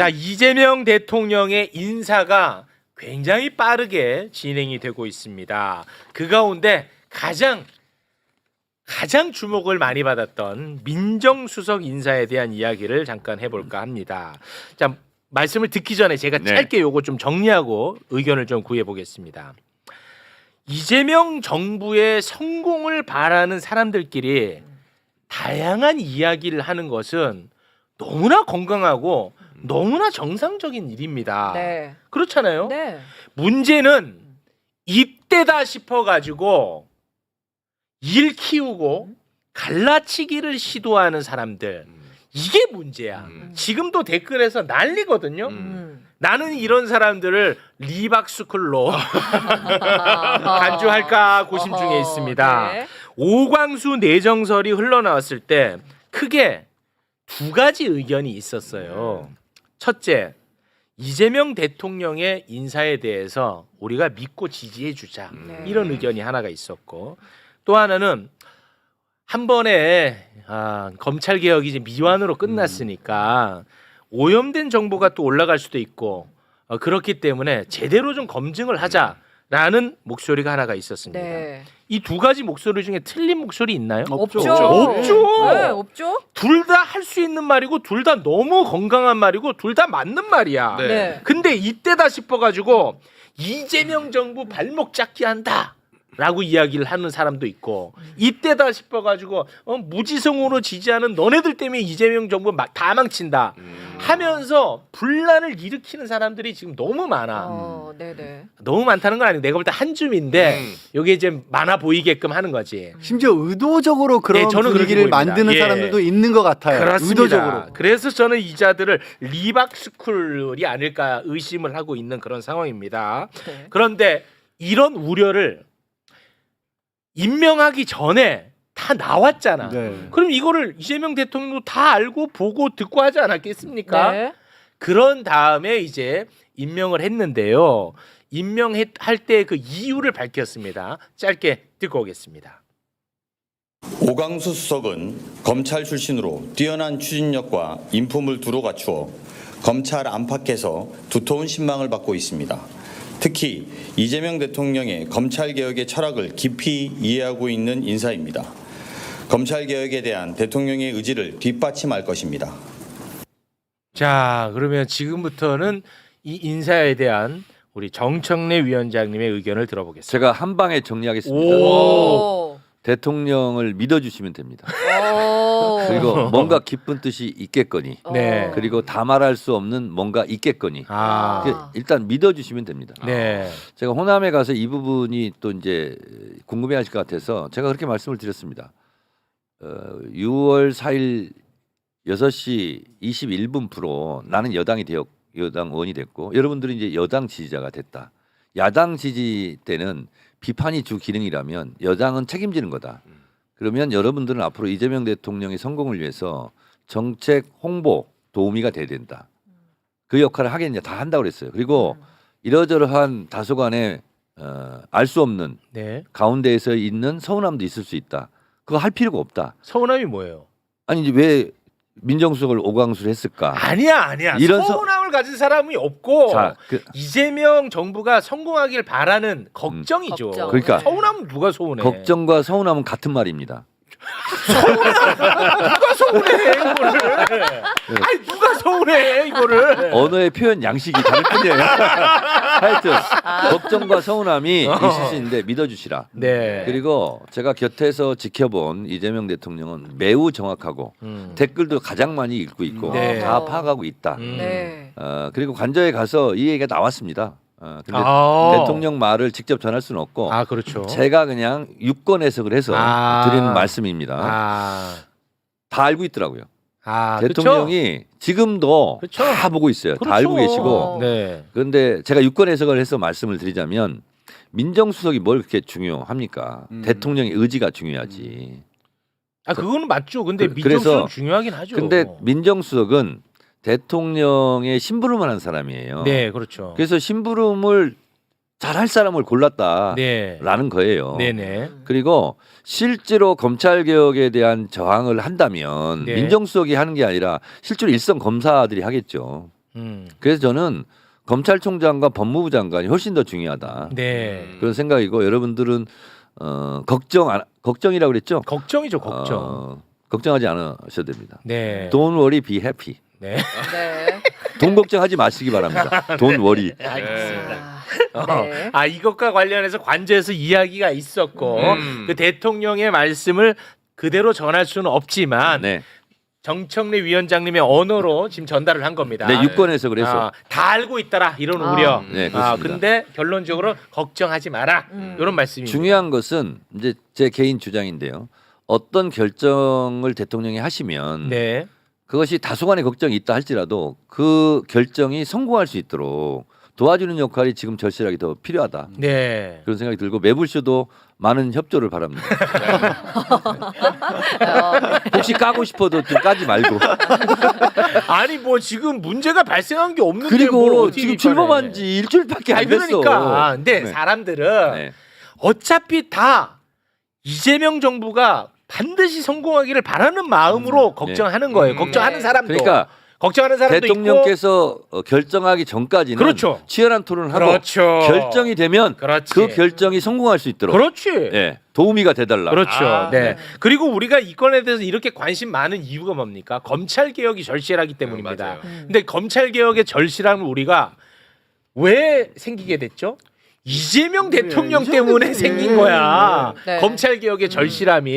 자, 이재명 대통령의 인사가 굉장히 빠르게 진행이 되고 있습니다. 그 가운데 가장 주목을 많이 받았던 민정수석 인사에 대한 이야기를 잠깐 해볼까 합니다. 자, 말씀을 듣기 전에 제가 짧게 요거 좀 정리하고 의견을 좀 구해보겠습니다. 이재명 정부의 성공을 바라는 사람들끼리 다양한 이야기를 하는 것은 너무나 건강하고 너무나 정상적인 일입니다. 네. 그렇잖아요. 네. 문제는 입대다 싶어가지고 일 키우고 갈라치기를 시도하는 사람들, 이게 문제야. 지금도 댓글에서 난리거든요. 나는 이런 사람들을 리박스쿨로 간주할까 고심 중에 있습니다. 네. 오광수 내정설이 흘러나왔을 때 크게 두 가지 의견이 있었어요. 첫째, 이재명 대통령의 인사에 대해서 우리가 믿고 지지해 주자. 이런 의견이 하나가 있었고, 또 하나는 한 번에 검찰 개혁이 이제 미완으로 끝났으니까 오염된 정보가 또 올라갈 수도 있고 그렇기 때문에 제대로 좀 검증을 하자라는 목소리가 하나가 있었습니다. 네. 이 두 가지 목소리 중에 틀린 목소리 있나요? 없죠. 없죠. 네, 없죠. 둘 다 할 수 있는 말이고 둘 다 너무 건강한 말이고 둘 다 맞는 말이야. 네. 네. 근데 이때다 싶어가지고 이재명 정부 발목 잡기 한다 라고 이야기를 하는 사람도 있고, 이때다 싶어가지고 무지성으로 지지하는 너네들 때문에 이재명 정부 다 망친다 하면서 분란을 일으키는 사람들이 지금 너무 많아. 네네. 너무 많다는 건 아니고 내가 볼 때 한 줌인데 이게 이제 많아 보이게끔 하는 거지. 심지어 의도적으로 그런 저는 그렇게 분위기를 보입니다. 만드는 예. 사람들도 있는 것 같아요. 그렇습니다. 의도적으로. 그래서 저는 이 자들을 리박스쿨이 아닐까 의심을 하고 있는 그런 상황입니다. 네. 그런데 이런 우려를 임명하기 전에 다 나왔잖아. 네. 그럼 이거를 이재명 대통령도 다 알고 보고 듣고 하지 않았겠습니까? 네. 그런 다음에 이제 임명을 했는데요. 임명할 때 그 이유를 밝혔습니다. 짧게 듣고 오겠습니다. 오광수 수석은 검찰 출신으로 뛰어난 추진력과 인품을 두루 갖추어 검찰 안팎에서 두터운 신망을 받고 있습니다. 특히 이재명 대통령의 검찰개혁의 철학을 깊이 이해하고 있는 인사입니다. 검찰개혁에 대한 대통령의 의지를 뒷받침할 것입니다. 자, 그러면 지금부터는 이 인사에 대한 우리 정청래 위원장님의 의견을 들어보겠습니다. 제가 한 방에 정리하겠습니다. 오. 대통령을 믿어주시면 됩니다. 오. 그리고 뭔가 깊은 뜻이 있겠거니, 네. 그리고 다 말할 수 없는 뭔가 있겠거니, 일단 믿어주시면 됩니다. 네. 제가 호남에 가서 이 부분이 또 이제 궁금해하실 것 같아서 제가 그렇게 말씀을 드렸습니다. 6월 4일 6시 21분 프로 나는 여당 의원이 됐고 여러분들은 이제 여당 지지자가 됐다. 야당 지지 때는 비판이 주 기능이라면 여당은 책임지는 거다. 그러면 여러분들은 앞으로 이재명 대통령의 성공을 위해서 정책 홍보 도우미가 돼야 된다. 그 역할을 하겠냐 다 한다고 그랬어요. 그리고 이러저러한 다소간에 알 수 없는 네. 가운데에서 있는 서운함도 있을 수 있다. 그거 할 필요가 없다. 서운함이 뭐예요? 아니 이제 왜 민정수석을 오광수를 했을까? 아니야. 이런 서운함을 가진 사람이 없고 자, 이재명 정부가 성공하길 바라는 걱정이죠. 걱정. 그러니까 서운함은 누가 서운해? 걱정과 서운함은 같은 말입니다. 누가 서운해 이거를? 아니 누가 서운해 이거를? 언어의 표현 양식이 다를 뿐이에요. 하여튼 걱정과 서운함이 있을 수 있는데 믿어주시라. 네. 그리고 제가 곁에서 지켜본 이재명 대통령은 매우 정확하고 댓글도 가장 많이 읽고 있고 네. 다 파악하고 있다. 네. 그리고 관저에 가서 이 얘기가 나왔습니다. 근데 대통령 말을 직접 전할 수는 없고 그렇죠. 제가 그냥 유권 해석을 해서 드리는 말씀입니다. 다 알고 있더라고요. 대통령이 지금도 그쵸? 다 보고 있어요. 그렇죠. 다 알고 계시고. 네. 그런데 제가 유권 해석을 해서 말씀을 드리자면 민정수석이 뭘 그렇게 중요합니까? 대통령의 의지가 중요하지. 그거는 맞죠. 근데 그래서 민정수석 중요하긴 하죠. 근데 민정수석은 대통령의 심부름을 하는 사람이에요. 네, 그렇죠. 그래서 심부름을 잘할 사람을 골랐다라는 네. 거예요. 네네. 그리고 실제로 검찰 개혁에 대한 저항을 한다면 네. 민정수석이 하는 게 아니라 실제로 일선 검사들이 하겠죠. 그래서 저는 검찰총장과 법무부 장관이 훨씬 더 중요하다. 네. 그런 생각이고 여러분들은 걱정이라고 그랬죠? 걱정이죠, 걱정. 걱정하지 않으셔도 됩니다. 네. Don't worry, be happy. 네. 네. 돈 걱정하지 마시기 바랍니다. Don't worry. 알겠습니다. 네. 아, 이것과 관련해서 관저에서 이야기가 있었고 그 대통령의 말씀을 그대로 전할 수는 없지만 네, 정청래 위원장님의 언어로 지금 전달을 한 겁니다. 네, 유권에서 그래서 다 알고 있더라 이런 아. 우려. 네, 그렇습니다. 근데 결론적으로 걱정하지 마라 이런 말씀입니다. 중요한 것은 이제 제 개인 주장인데요. 어떤 결정을 대통령이 하시면 네. 그것이 다소간의 걱정이 있다 할지라도 그 결정이 성공할 수 있도록 도와주는 역할이 지금 절실하게 더 필요하다. 네. 그런 생각이 들고 매불쇼도 많은 협조를 바랍니다. 혹시 까고 싶어도 좀 까지 말고. 아니 뭐 지금 문제가 발생한 게 없는데 뭘 그리고 어떻게 지금 비판해. 출범한 지 일주일밖에 안 아니 됐어. 그러니까 근데 네. 사람들은 네. 어차피 다 이재명 정부가 반드시 성공하기를 바라는 마음으로 걱정하는 거예요. 걱정하는 사람도. 그러니까 걱정하는 사람도 대통령께서 결정하기 전까지는 그렇죠. 치열한 토론을 하고 그렇죠. 결정이 되면 그렇지. 그 결정이 성공할 수 있도록 그렇지. 예, 도우미가 돼달라. 그렇죠. 네. 그리고 우리가 이 건에 대해서 이렇게 관심 많은 이유가 뭡니까? 검찰 개혁이 절실하기 때문입니다. 맞아요. 근데 검찰 개혁의 절실함을 우리가 왜 생기게 됐죠? 이재명 대통령 때문에 생긴 거야. 네. 검찰 개혁의 절실함이.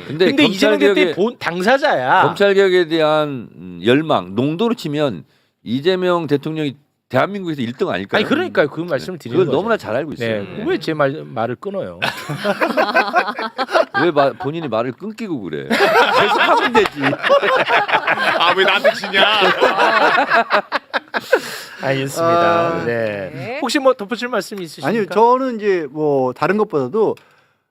근데 근데 이재명 검찰 대통령이 개혁의 당사자야. 검찰 개혁에 대한 열망, 농도로 치면 이재명 대통령이 대한민국에서 1등 아닐까요? 아니 그러니까요. 그 말씀을 드리는 그걸 거죠. 너무나 잘 알고 있어요. 네. 왜 제 말을 끊어요? 왜 본인이 말을 끊기고 그래? 계속 하면 되지. 아 왜 나한테 치냐? 알겠습니다. 네. 네. 혹시 뭐 덧붙일 말씀 있으십니까? 아니요, 저는 이제 뭐 다른 것보다도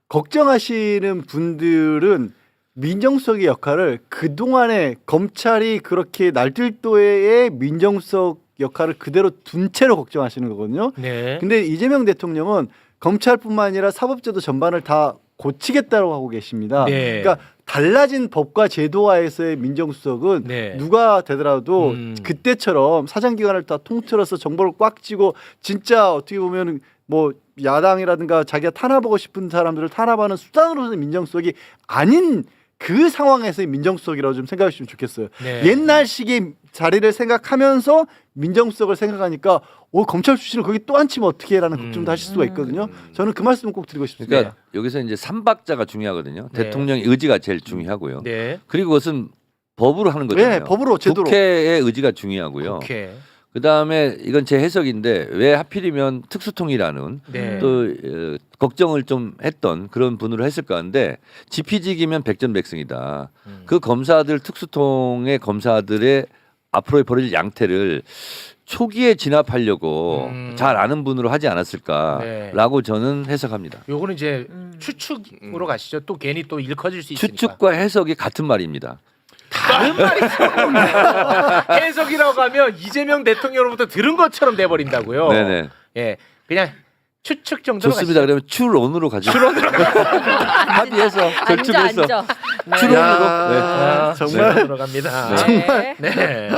걱정하시는 분들은 민정수석의 역할을 그 동안에 검찰이 그렇게 날뛸도의 민정수석 역할을 그대로 둔 채로 걱정하시는 거거든요. 네. 근데 이재명 대통령은 검찰뿐만 아니라 사법제도 전반을 다 고치겠다고 하고 계십니다. 네. 그러니까 달라진 법과 제도화에서의 민정수석은 네. 누가 되더라도 그때처럼 사정기관을 다 통틀어서 정보를 꽉 쥐고 진짜 어떻게 보면 뭐 야당이라든가 자기가 탄압하고 싶은 사람들을 탄압하는 수단으로서의 민정수석이 아닌 그 상황에서의 민정수석이라고 좀 생각해 주시면 좋겠어요. 네. 옛날식의 자리를 생각하면서 민정수석을 생각하니까 검찰 출신을 거기 또 앉히면 어떻게 해라는 걱정도 하실 수가 있거든요. 저는 그 말씀을 꼭 드리고 싶습니다. 그러니까 여기서 이제 삼박자가 중요하거든요. 네. 대통령의 의지가 제일 중요하고요. 네. 그리고 그것은 법으로 하는 거잖아요. 네, 법으로 제도로. 국회의 의지가 중요하고요. 오케이. 그다음에 이건 제 해석인데 왜 하필이면 특수통이라는 네. 또 걱정을 좀 했던 그런 분으로 했을까 하는데 지피지기면 백전백승이다. 그 검사들 특수통의 검사들의 앞으로의 벌어질 양태를 초기에 진압하려고 잘 아는 분으로 하지 않았을까라고 저는 해석합니다. 요거는 이제 추측으로 가시죠. 또 괜히 또 일커질 수 있으니까. 추측과 해석이 같은 말입니다. 다른 말이죠. 해석이라고 하면 이재명 대통령으로부터 들은 것처럼 돼버린다고요. 네네. 예, 그냥 추측 정도로 좋습니다. 가시죠. 그러면 추론으로 가죠. 합의해서 절충해서 앉아. 추론으로. 네. 아, 정말. 네, 들어갑니다. 네. 네.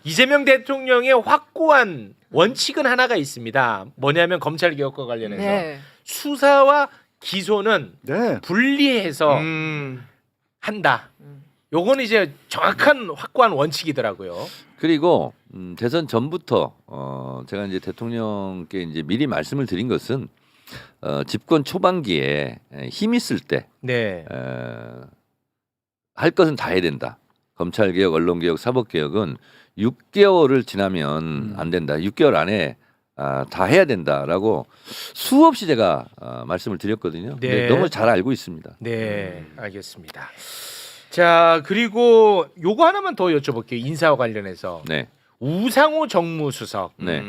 이재명 대통령의 확고한 원칙은 하나가 있습니다. 뭐냐면 검찰 개혁과 관련해서 네. 수사와 기소는 네. 분리해서 한다. 요거는 이제 정확한 확고한 원칙이더라고요. 그리고 대선 전부터 제가 이제 대통령께 이제 미리 말씀을 드린 것은 집권 초반기에 힘 있을 때 네. 할 것은 다 해야 된다. 검찰 개혁, 언론 개혁, 사법 개혁은 6개월을 지나면 안 된다. 6개월 안에 다 해야 된다라고 수없이 제가 말씀을 드렸거든요. 네. 근데 너무 잘 알고 있습니다. 네, 알겠습니다. 자, 그리고 요거 하나만 더 여쭤볼게요. 인사와 관련해서. 네, 우상호 정무수석. 네.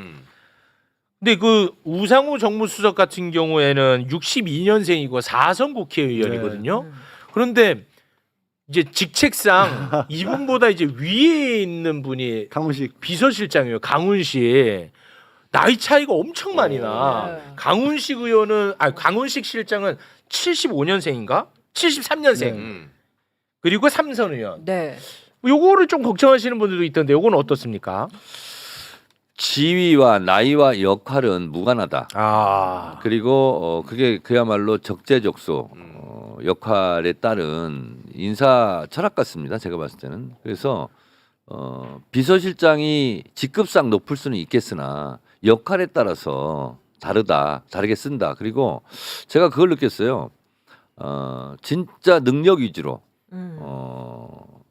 근데 그 우상호 정무수석 같은 경우에는 62년생이고 4선 국회의원이거든요. 그런데 이제 직책상 이분보다 이제 위에 있는 분이 강훈식. 비서실장이에요. 강훈식. 나이 차이가 엄청 많이 나. 네. 강훈식 의원은 강훈식 실장은 75년생인가? 73년생. 그리고 삼선 의원. 네. 요거를 좀 걱정하시는 분들도 있던데 요거는 어떻습니까? 지위와 나이와 역할은 무관하다. 아. 그리고 그게 그야말로 적재적소 역할에 따른 인사 철학 같습니다. 제가 봤을 때는. 그래서 비서실장이 직급상 높을 수는 있겠으나 역할에 따라서 다르게 쓴다. 그리고 제가 그걸 느꼈어요. 진짜 능력 위주로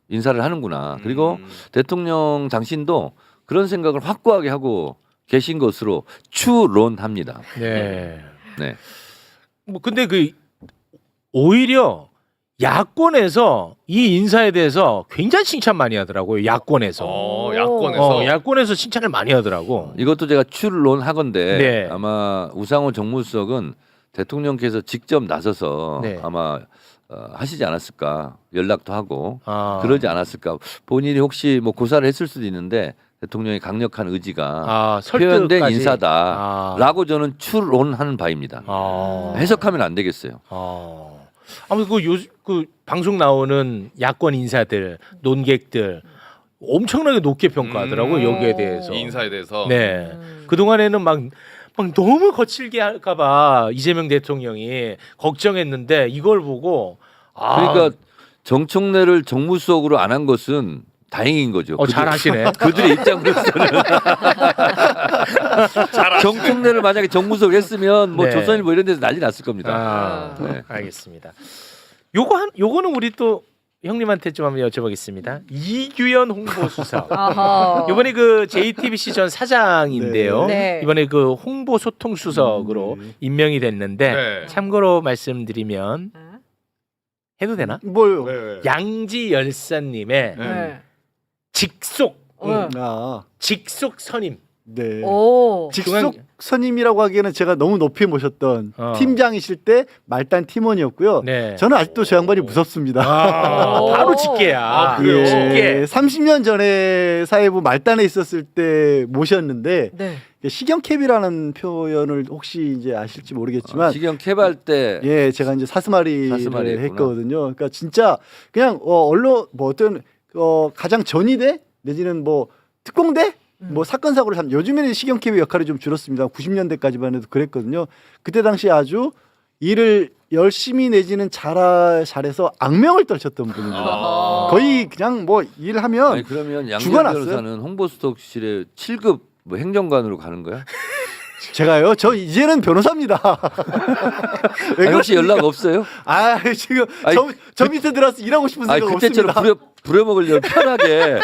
인사를 하는구나. 그리고 대통령 당신도 그런 생각을 확고하게 하고 계신 것으로 추론합니다. 네. 네. 뭐 근데 그 오히려 야권에서 이 인사에 대해서 굉장히 칭찬 많이 하더라고요. 야권에서. 야권에서. 야권에서 칭찬을 많이 하더라고. 이것도 제가 추론하건데 네. 아마 우상호 정무수석은 대통령께서 직접 나서서 네. 아마 하시지 않았을까 연락도 하고 아. 그러지 않았을까 본인이 혹시 뭐 고사를 했을 수도 있는데 대통령의 강력한 의지가 표현된 설득까지. 인사다라고 저는 추론하는 바입니다. 해석하면 안 되겠어요. 아무튼 그 방송 나오는 야권 인사들, 논객들 엄청나게 높게 평가하더라고 요 여기에 대해서. 이 인사에 대해서. 네. 그 동안에는 막 너무 거칠게 할까봐 이재명 대통령이 걱정했는데 이걸 보고 그러니까 정청래를 정무수석으로 안 한 것은 다행인 거죠. 잘하시네. 그들의 입장으로서는 정청래를 만약에 정무수석 했으면 뭐 네. 조선일보 이런 데서 난리 났을 겁니다. 네. 알겠습니다. 요거는 우리 또 형님한테 좀 한번 여쭤보겠습니다. 이규현 홍보수석. 아하. 이번에 그 JTBC 전 사장인데요. 네. 이번에 그 홍보 소통 수석으로 임명이 됐는데 네. 참고로 말씀드리면 해도 되나? 뭐요? 네. 양지 열사님의 네. 직속 아, 직속 선임. 네. 오. 직속 선임이라고 하기에는 제가 너무 높이 모셨던 팀장이실 때 말단 팀원이었고요. 네. 저는 아직도 저 양반이 무섭습니다. 바로 직계야. 아, 그래요? 직계. 30년 전에 사회부 말단에 있었을 때 모셨는데 네. 시경캡이라는 표현을 혹시 이제 아실지 모르겠지만 시경 개발 때 예, 제가 이제 사스마리를 사스마리 했구나. 했거든요. 그러니까 진짜 그냥 언론 뭐 어떤 가장 전위대 내지는 뭐 특공대 뭐 사건 사고를 한 요즘에는 시경캡의 역할이 좀 줄었습니다. 90년대까지만 해도 그랬거든요. 그때 당시 아주 일을 열심히 내지는 잘해서 악명을 떨쳤던 분입니다. 거의 그냥 뭐 일하면 아니 그러면 양지열 죽어났어요. 변호사는 홍보수석실에 7급 뭐 행정관으로 가는 거야? 제가요. 저 이제는 변호사입니다. 왜 아니, 혹시 그러십니까? 연락 없어요? 아 지금 아니, 저 밑에 들어서 일하고 싶은 아니 생각 그때처럼 없습니다. 부려먹으려면 편하게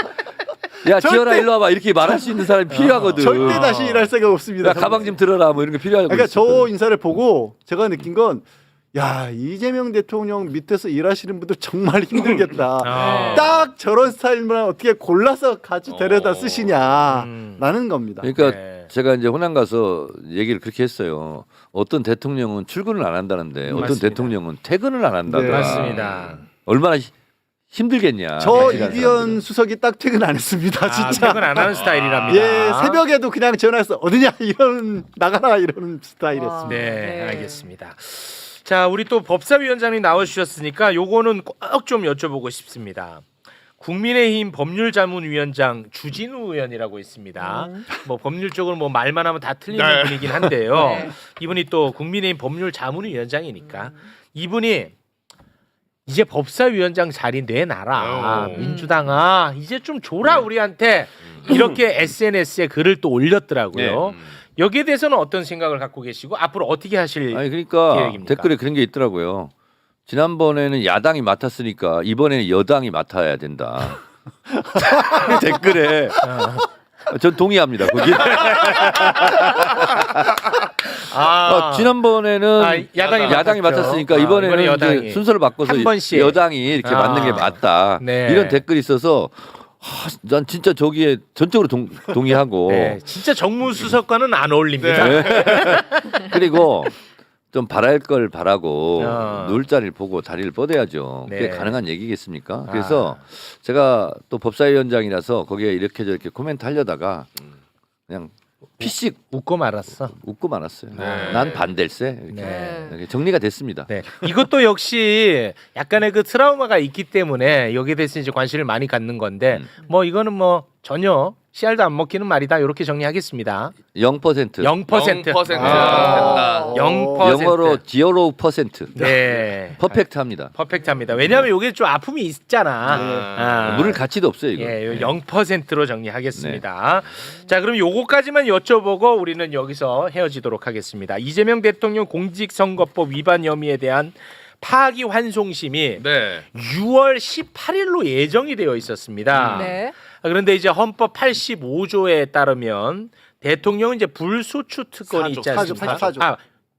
야 지열아 일로 와봐 이렇게 말할 수 있는 사람이 필요하거든. 절대 다시 일할 생각 없습니다. 야 가방 좀 들어라 뭐 이런 게 필요하고 그러니까 있었거든. 저 인사를 보고 제가 느낀 건 야 이재명 대통령 밑에서 일하시는 분들 정말 힘들겠다. 딱 저런 스타일만 어떻게 골라서 같이 데려다 쓰시냐라는 겁니다. 그러니까 네. 제가 이제 호남 가서 얘기를 그렇게 했어요. 어떤 대통령은 출근을 안 한다는데 어떤 맞습니다. 대통령은 퇴근을 안 한다더라. 네. 맞습니다. 얼마나 힘들겠냐. 저 같이 일하는 이규현 사람들은. 수석이 딱 퇴근 안 했습니다. 진짜. 퇴근 안 하는 스타일이랍니다. 예, 새벽에도 그냥 전화해서 어디냐 이런 나가라 이런 스타일이었습니다. 네, 알겠습니다. 자, 우리 또 법사위원장님 나와주셨으니까 요거는 꼭 좀 여쭤보고 싶습니다. 국민의힘 법률자문위원장 주진우 의원이라고 있습니다. 뭐 법률적으로 뭐 말만 하면 다 틀리는 네. 분이긴 한데요. 네. 이분이 또 국민의힘 법률자문위원장이니까 이분이 이제 법사위원장 자리 내놔라. 민주당아 이제 좀 줘라 우리한테 이렇게 SNS에 글을 또 올렸더라고요. 여기에 대해서는 어떤 생각을 갖고 계시고 앞으로 어떻게 하실 아니 그러니까 계획입니까? 댓글에 그런 게 있더라고요. 지난번에는 야당이 맡았으니까 이번에는 여당이 맡아야 된다. 댓글에 전 동의합니다. 거기. 지난번에는 야당이 맡았으니까 이번에는 여당이. 이제 순서를 바꿔서 한 번씩. 여당이 이렇게 맞는 게 맞다. 네. 이런 댓글이 있어서 난 진짜 저기에 전적으로 동의하고 네, 진짜 정무수석과는 안 어울립니다. 그리고 좀 바랄 걸 바라고 어. 누울 자리를 보고 다리를 뻗어야죠. 그게 네. 가능한 얘기겠습니까? 그래서 제가 또 법사위원장이라서 거기에 이렇게 저렇게 코멘트 하려다가 그냥 피식 웃고 말았어. 웃고 말았어요. 네. 난 반댈세 이렇게. 네. 이렇게 정리가 됐습니다. 네. 이것도 역시 약간의 그 트라우마가 있기 때문에 여기에 대해서 이제 관심을 많이 갖는 건데 뭐 이거는 뭐 전혀 씨알도 안 먹히는 말이다. 이렇게 정리하겠습니다. 0%. 0%. 아. 0%. 영어로 0%. 네. 퍼펙트합니다. 퍼펙트합니다. 왜냐하면 이게 좀 아픔이 있잖아. 아. 물을 가치도 없어요 이거. 예, 0%로 정리하겠습니다. 자, 그럼 요거까지만 여쭤보고 우리는 여기서 헤어지도록 하겠습니다. 이재명 대통령 공직선거법 위반 혐의에 대한 파기환송심이 네. 6월 18일로 예정이 되어 있었습니다. 네. 그런데 이제 헌법 85조에 따르면 대통령은 이제 불소추 특권이 있지 않습니까? 84조. 아,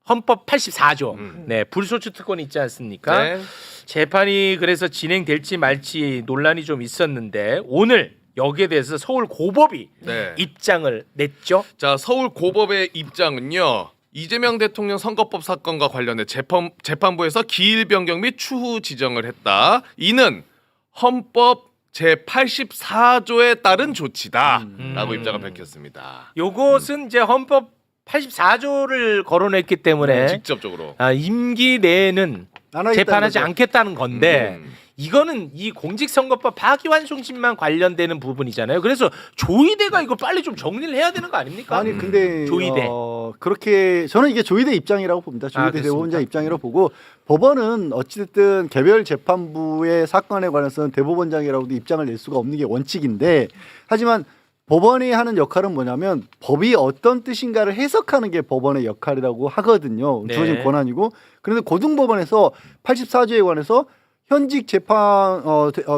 헌법 84조. 음. 네, 불소추 특권이 있지 않습니까? 네. 재판이 그래서 진행될지 말지 논란이 좀 있었는데 오늘 여기에 대해서 서울 고법이 네. 입장을 냈죠. 자, 서울 고법의 입장은요. 이재명 대통령 선거법 사건과 관련해 재판부에서 기일 변경 및 추후 지정을 했다. 이는 헌법 제84조에 따른 조치다라고 입장을 밝혔습니다. 요것은 이제 헌법 84조를 거론했기 때문에 직접적으로. 임기 내에는 안 하겠다는 재판하지 거죠. 않겠다는 건데 음. 이거는 이 공직선거법 파기환송심만 관련되는 부분이잖아요. 그래서 조의대가 이거 빨리 좀 정리를 해야 되는 거 아닙니까? 아니 근데 조의대. 그렇게 저는 이게 조의대 입장이라고 봅니다. 조의대 그렇습니까? 대법원장 입장이라고 보고 법원은 어찌됐든 개별 재판부의 사건에 관해서는 대법원장이라고도 입장을 낼 수가 없는 게 원칙인데 하지만 법원이 하는 역할은 뭐냐면 법이 어떤 뜻인가를 해석하는 게 법원의 역할이라고 하거든요. 네. 주어진 권한이고 그런데 고등법원에서 84조에 관해서 현직 재판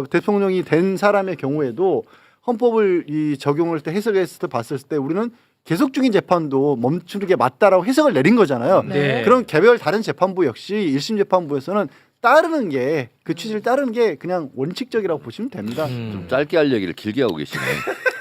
대통령이 된 사람의 경우에도 헌법을 이 적용을 때 해석했을 때 봤을 때 우리는 계속 중인 재판도 멈추는 게 맞다라고 해석을 내린 거잖아요. 네. 그럼 개별 다른 재판부 역시 1심 재판부에서는 따르는 게 그 취지를 따르는 게 그냥 원칙적이라고 보시면 됩니다. 좀 짧게 할 얘기를 길게 하고 계시네.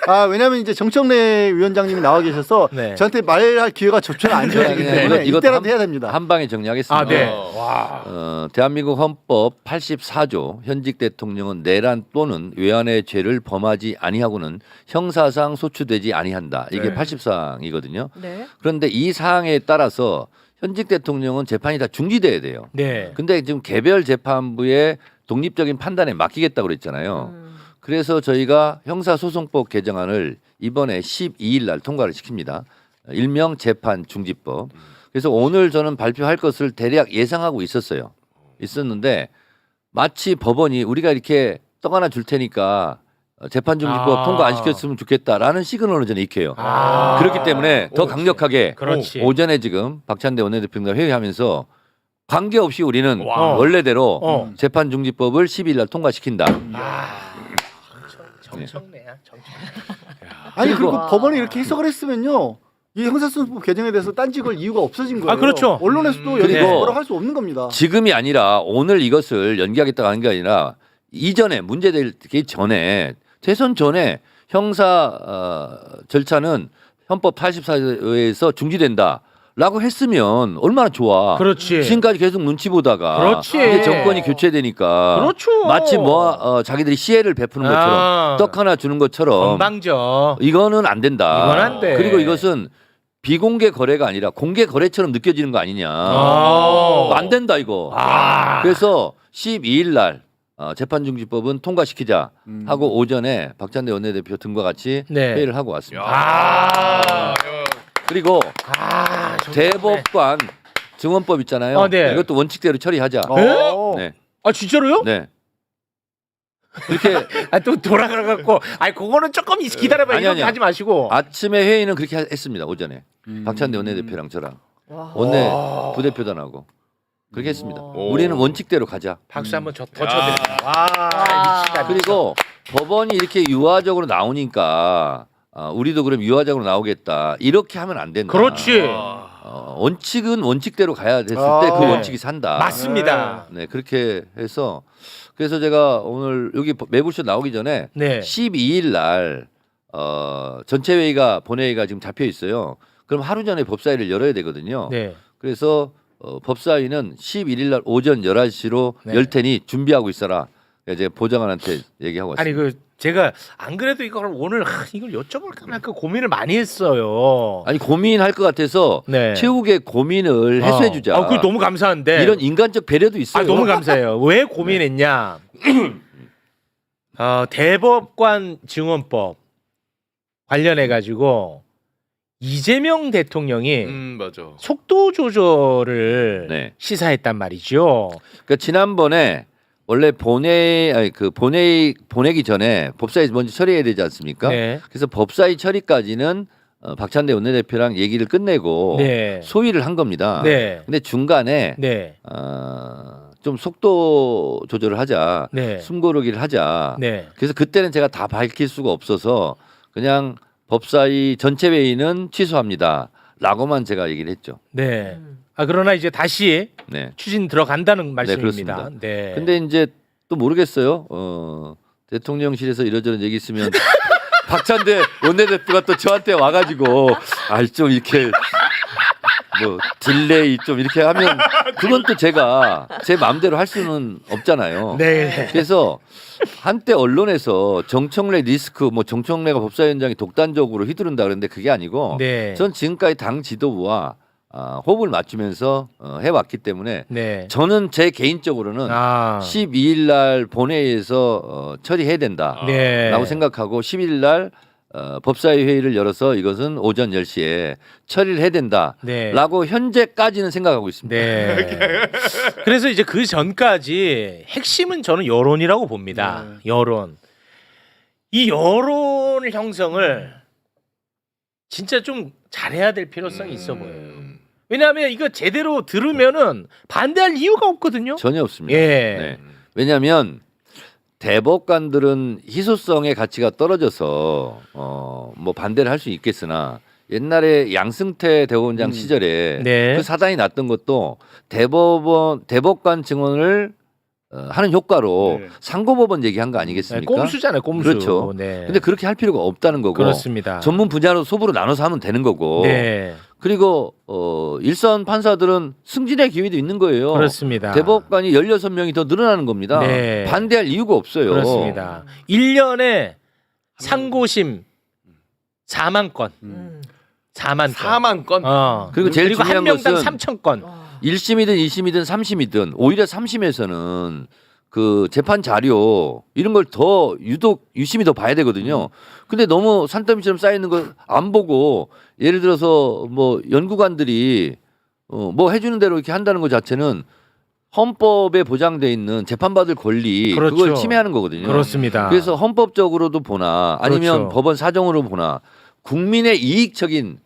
아 왜냐하면 이제 정청래 위원장님이 나와 계셔서 네. 저한테 말할 기회가 저처럼 안 주어지기 때문에 이때라도 해야 됩니다. 한 방에 정리하겠습니다. 아, 네. 어. 대한민국 헌법 84조 현직 대통령은 내란 또는 외환의 죄를 범하지 아니하고는 형사상 소추되지 아니한다. 이게 네. 80사항이거든요. 네. 그런데 이 사항에 따라서 현직 대통령은 재판이 다 중지돼야 돼요. 네. 근데 지금 개별 재판부의 독립적인 판단에 맡기겠다고 그랬잖아요. 그래서 저희가 형사소송법 개정안을 이번에 12일 날 통과를 시킵니다. 일명 재판 중지법. 그래서 오늘 저는 발표할 것을 대략 예상하고 있었는데 마치 법원이 우리가 이렇게 떡 하나 줄 테니까 재판 중지법 통과 안 시켰으면 좋겠다라는 시그널을 저는 익혀요. 아. 그렇기 때문에 더 강력하게 그렇지. 오전에 지금 박찬대 원내대표님과 회의하면서 관계없이 우리는 와. 원래대로 재판 중지법을 12일 날 통과시킨다. 정청래야. 정청래. 아니 그리고 와. 법원이 이렇게 해석을 했으면요. 이 형사소송법 개정에 대해서 딴지 걸 이유가 없어진 거예요. 아, 그렇죠. 언론에서도 그리고 여기서 뭐라고 할 수 없는 겁니다. 지금이 아니라 오늘 이것을 연기하겠다고 하는 게 아니라 이전에 문제되기 전에 대선 전에 형사 절차는 헌법 84조에서 중지된다라고 했으면 얼마나 좋아. 그렇지. 지금까지 계속 눈치 보다가 그렇지. 이제 정권이 교체되니까 그렇죠. 마치 자기들이 시혜를 베푸는 것처럼 아. 떡 하나 주는 것처럼 건방져. 이거는 안 된다. 이건 안 돼. 그리고 이것은 비공개 거래가 아니라 공개 거래처럼 느껴지는 거 아니냐. 안 된다 이거. 아. 그래서 12일 날 재판중지법은 통과시키자 하고 오전에 박찬대 원내대표 등과 같이 네. 회의를 하고 왔습니다. 아. 그리고 정청래. 대법관 증언법 있잖아요. 네. 이것도 원칙대로 처리하자. 네. 아, 진짜로요? 네. 그렇게 아, 또 돌아가갖고, 아니 그거는 조금 기다려봐. 아니, 이렇게 아니야. 하지 마시고. 아침에 회의는 그렇게 했습니다. 오전에 박찬대 원내대표랑 저랑 와. 원내 부대표단하고 그렇게 했습니다. 오. 우리는 원칙대로 가자. 박수 한번 더 쳐드립니다. 와, 미치다. 그리고 법원이 이렇게 유화적으로 나오니까 우리도 그럼 유화적으로 나오겠다. 이렇게 하면 안 된다. 그렇지. 원칙은 원칙대로 가야 됐을 때 그 네. 원칙이 산다. 맞습니다. 네, 그렇게 해서 그래서 제가 오늘 여기 매불쇼 나오기 전에 네. 12일 날 전체 회의가 본회의가 지금 잡혀 있어요. 그럼 하루 전에 법사위를 열어야 되거든요. 네. 그래서 법사위는 11일 날 오전 11시로 네. 열 테니 준비하고 있어라. 이제 보좌관한테 얘기하고 왔습니다. 아니 그 제가 안 그래도 이걸 오늘 이걸 여쭤볼까 말까 고민을 많이 했어요. 아니 고민할 것 같아서 네. 최욱의 고민을 해소해 주자. 그거 너무 감사한데. 이런 인간적 배려도 있어요. 너무 감사해요. 왜 고민했냐? 대법관 증언법 관련해 가지고 이재명 대통령이 맞아. 속도 조절을 네. 시사했단 말이죠. 그러니까 지난번에 원래 보내기 전에 법사위 먼저 처리해야 되지 않습니까? 네. 그래서 법사위 처리까지는 박찬대 원내대표랑 얘기를 끝내고 네. 소위를 한 겁니다. 네. 근데 중간에 네. 좀 속도 조절을 하자, 네. 숨고르기를 하자. 네. 그래서 그때는 제가 다 밝힐 수가 없어서 그냥 법사위 전체 회의는 취소합니다라고만 제가 얘기를 했죠. 네. 아 그러나 이제 다시 네. 추진 들어간다는 말씀입니다. 그렇습니다. 네. 근데 이제 또 모르겠어요. 대통령실에서 이러저런 얘기 있으면 박찬대 원내대표가 또 저한테 와가지고 좀 이렇게 뭐 딜레이 좀 이렇게 하면 그건 또 제가 제 마음대로 할 수는 없잖아요. 네. 그래서 한때 언론에서 정청래 리스크 뭐 정청래가 법사위원장이 독단적으로 휘두른다 그랬는데 그게 아니고 네. 전 지금까지 당 지도부와 호흡을 맞추면서 해왔기 때문에 네. 저는 제 개인적으로는 12일 날 본회의에서 처리해야 된다라고 네. 생각하고 10일 날 법사위 회의를 열어서 이것은 오전 10시에 처리를 해야 된다라고 네. 현재까지는 생각하고 있습니다. 네. 그래서 이제 그 전까지 핵심은 저는 여론이라고 봅니다. 여론. 이 여론 형성을 진짜 좀 잘해야 될 필요성이 있어 보여요. 왜냐하면 이거 제대로 들으면은 반대할 이유가 없거든요. 전혀 없습니다. 예. 네. 왜냐하면 대법관들은 희소성의 가치가 떨어져서 뭐 반대를 할 수 있겠으나 옛날에 양승태 대법원장 시절에 네. 그 사단이 났던 것도 대법관 증언을 하는 효과로 네. 상고법원 얘기한 거 아니겠습니까? 꼼수잖아요, 꼼수. 그렇죠. 네. 근데 그렇게 할 필요가 없다는 거고 그렇습니다. 전문 분야로 소부로 나눠서 하면 되는 거고 네. 그리고 일선 판사들은 승진의 기회도 있는 거예요. 그렇습니다. 대법관이 16명이 더 늘어나는 겁니다. 네. 반대할 이유가 없어요. 그렇습니다. 1년에 상고심 4만 건. 4만 건. 4만 건. 그리고 제일 그리고 한 중요한 명당 것은 3천 건. 1심이든 2심이든 3심이든 오히려 3심에서는 그 재판 자료 이런 걸 더 유독 유심히 더 봐야 되거든요. 근데 너무 산더미처럼 쌓여 있는 걸 안 보고 예를 들어서 뭐 연구관들이 뭐 해주는 대로 이렇게 한다는 것 자체는 헌법에 보장돼 있는 재판받을 권리 그렇죠. 그걸 침해하는 거거든요. 그렇습니다. 그래서 헌법적으로도 보나 아니면 그렇죠. 법원 사정으로 보나 국민의 이익적인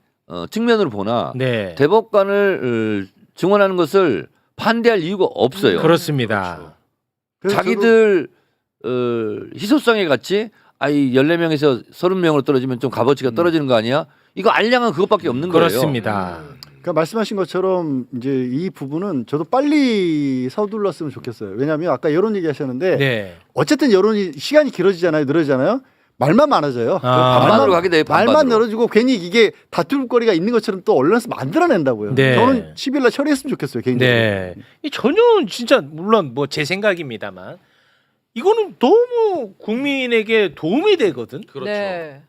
측면으로 보나 네. 대법관을 증언하는 것을 반대할 이유가 없어요. 그렇습니다. 그래서 자기들 희소성에 같이 14명에서 30명으로 떨어지면 좀 값어치가 떨어지는 거 아니야? 이거 알량한 그것밖에 없는 거예요. 그렇습니다. 그러니까 말씀하신 것처럼 이제 이 부분은 저도 빨리 서둘렀으면 좋겠어요. 왜냐하면 아까 여론 얘기하셨는데 네. 어쨌든 여론이 시간이 길어지잖아요, 늘어지잖아요. 말만 많아져요. 반반으로 가게 돼요. 반반으로. 말만 늘어지고 괜히 이게 다툴 거리가 있는 것처럼 또 언론에서 만들어낸다고요. 네. 저는 10일 날 처리했으면 좋겠어요, 개인적으로. 네. 이 전혀 진짜 물론 뭐 제 생각입니다만 이거는 너무 국민에게 도움이 되거든. 그렇죠. 네.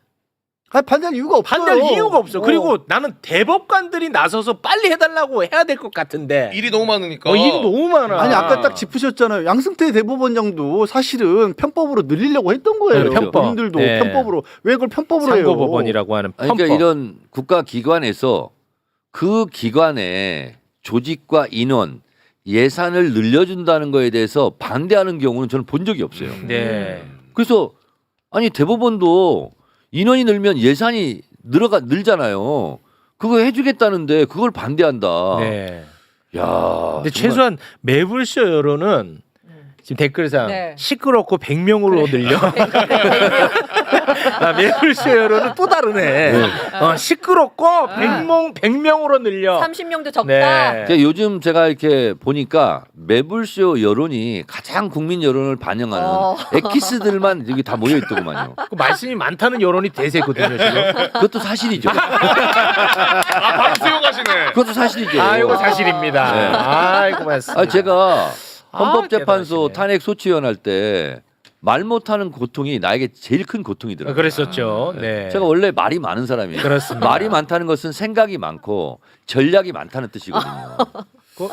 반대할 이유가 없어요. 반대할 이유가 없어. 그리고 나는 대법관들이 나서서 빨리 해달라고 해야 될 것 같은데. 일이 너무 많으니까. 일이 너무 많아. 아니 아까 딱 짚으셨잖아요. 양승태 대법원장도 사실은 편법으로 늘리려고 했던 거예요. 네, 편법. 본인들도 네. 편법으로 왜 그걸 편법으로 해요? 상고법원이라고 하는 아니, 편법. 그러니까 이런 국가 기관에서 그 기관의 조직과 인원 예산을 늘려준다는 거에 대해서 반대하는 경우는 저는 본 적이 없어요. 네. 그래서 아니 대법원도 인원이 늘면 예산이 늘잖아요. 그거 해주겠다는데 그걸 반대한다. 네. 야, 근데 정말 최소한 매불쇼 여론은 지금 댓글상 네. 시끄럽고 100명으로 늘려. 매불쇼 여론은 또 다르네. 시끄럽고 100명으로 늘려. 30명도 적다. 네. 그러니까 요즘 제가 이렇게 보니까 매불쇼 여론이 가장 국민 여론을 반영하는 엑기스들만 여기 다 모여 있더구만요. 그 말씀이 많다는 여론이 대세거든요 지금. 그것도 사실이죠. 바로 수용하시네. 그것도 사실이죠. 아 이거 사실입니다. 네. 아이고 맞습니다. 제가 헌법재판소 대단하시네. 탄핵 소추위원 할 때 말 못하는 고통이 나에게 제일 큰 고통이더라고요. 그랬었죠. 네. 제가 원래 말이 많은 사람이에요. 그렇습니다. 말이 많다는 것은 생각이 많고 전략이 많다는 뜻이거든요. 그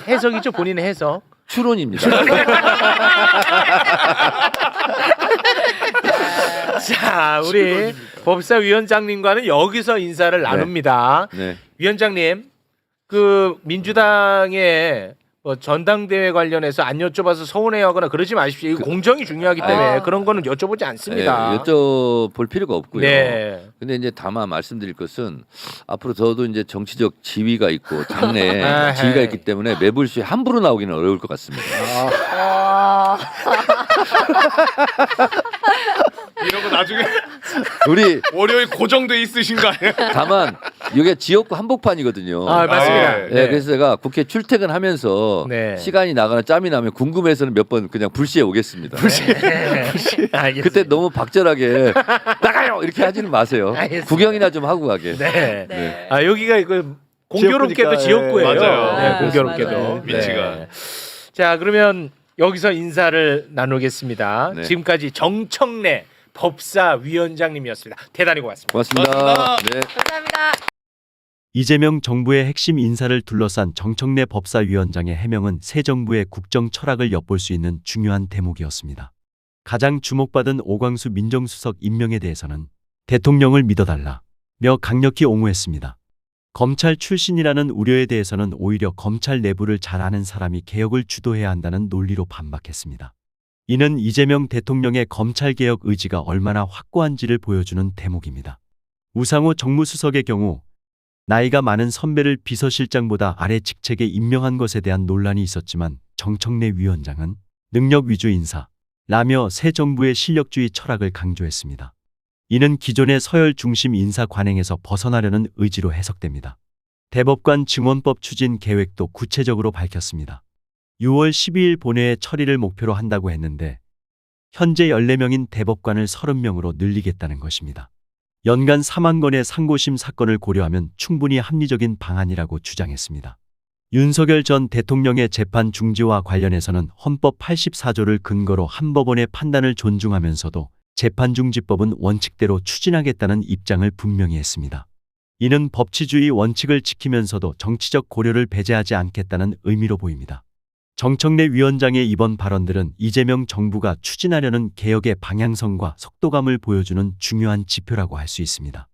해석이죠 본인의 해석. 추론입니다. 자, 우리 법사위원장님과는 여기서 인사를 나눕니다. 네. 위원장님, 그 민주당의 뭐 전당대회 관련해서 안 여쭤봐서 서운해하거나 그러지 마십시오. 이거 공정이 중요하기 때문에 그런 거는 여쭤보지 않습니다. 네, 여쭤볼 필요가 없고요. 네. 근데 이제 다만 말씀드릴 것은 앞으로 저도 이제 정치적 지위가 있고 당내 아, 지위가 네. 있기 때문에 매불쇼에 함부로 나오기는 어려울 것 같습니다. 와. 이러고 나중에 우리 월요일 고정돼 있으신 거 아니에요? 다만 이게 지역구 한복판이거든요. 아, 맞습니다. 아, 네, 그래서 제가 국회 출퇴근하면서 네. 시간이 나거나 짬이 나면 궁금해서는 몇 번 그냥 불시에 오겠습니다. 알겠습니다. 그때 너무 박절하게 나가요 이렇게 하지는 마세요. 알겠습니다. 구경이나 좀 하고 가게. 네. 네. 아, 여기가 그 공교롭게도 지역구니까, 지역구예요. 맞아요. 네, 네, 공교롭게도. 맞아요. 위치가. 자, 그러면 여기서 인사를 나누겠습니다. 네. 지금까지 정청래 법사위원장님이었습니다. 대단히 고맙습니다. 고맙습니다. 고맙습니다. 네. 감사합니다. 이재명 정부의 핵심 인사를 둘러싼 정청래 법사위원장의 해명은 새 정부의 국정 철학을 엿볼 수 있는 중요한 대목이었습니다. 가장 주목받은 오광수 민정수석 임명에 대해서는 대통령을 믿어달라며 강력히 옹호했습니다. 검찰 출신이라는 우려에 대해서는 오히려 검찰 내부를 잘 아는 사람이 개혁을 주도해야 한다는 논리로 반박했습니다. 이는 이재명 대통령의 검찰개혁 의지가 얼마나 확고한지를 보여주는 대목입니다. 우상호 정무수석의 경우 나이가 많은 선배를 비서실장보다 아래 직책에 임명한 것에 대한 논란이 있었지만 정청래 위원장은 능력 위주 인사라며 새 정부의 실력주의 철학을 강조했습니다. 이는 기존의 서열 중심 인사 관행에서 벗어나려는 의지로 해석됩니다. 대법관 증원법 추진 계획도 구체적으로 밝혔습니다. 6월 12일 본회의 처리를 목표로 한다고 했는데 현재 14명인 대법관을 30명으로 늘리겠다는 것입니다. 연간 4만 건의 상고심 사건을 고려하면 충분히 합리적인 방안이라고 주장했습니다. 윤석열 전 대통령의 재판 중지와 관련해서는 헌법 84조를 근거로 한 법원의 판단을 존중하면서도 재판중지법은 원칙대로 추진하겠다는 입장을 분명히 했습니다. 이는 법치주의 원칙을 지키면서도 정치적 고려를 배제하지 않겠다는 의미로 보입니다. 정청래 위원장의 이번 발언들은 이재명 정부가 추진하려는 개혁의 방향성과 속도감을 보여주는 중요한 지표라고 할 수 있습니다.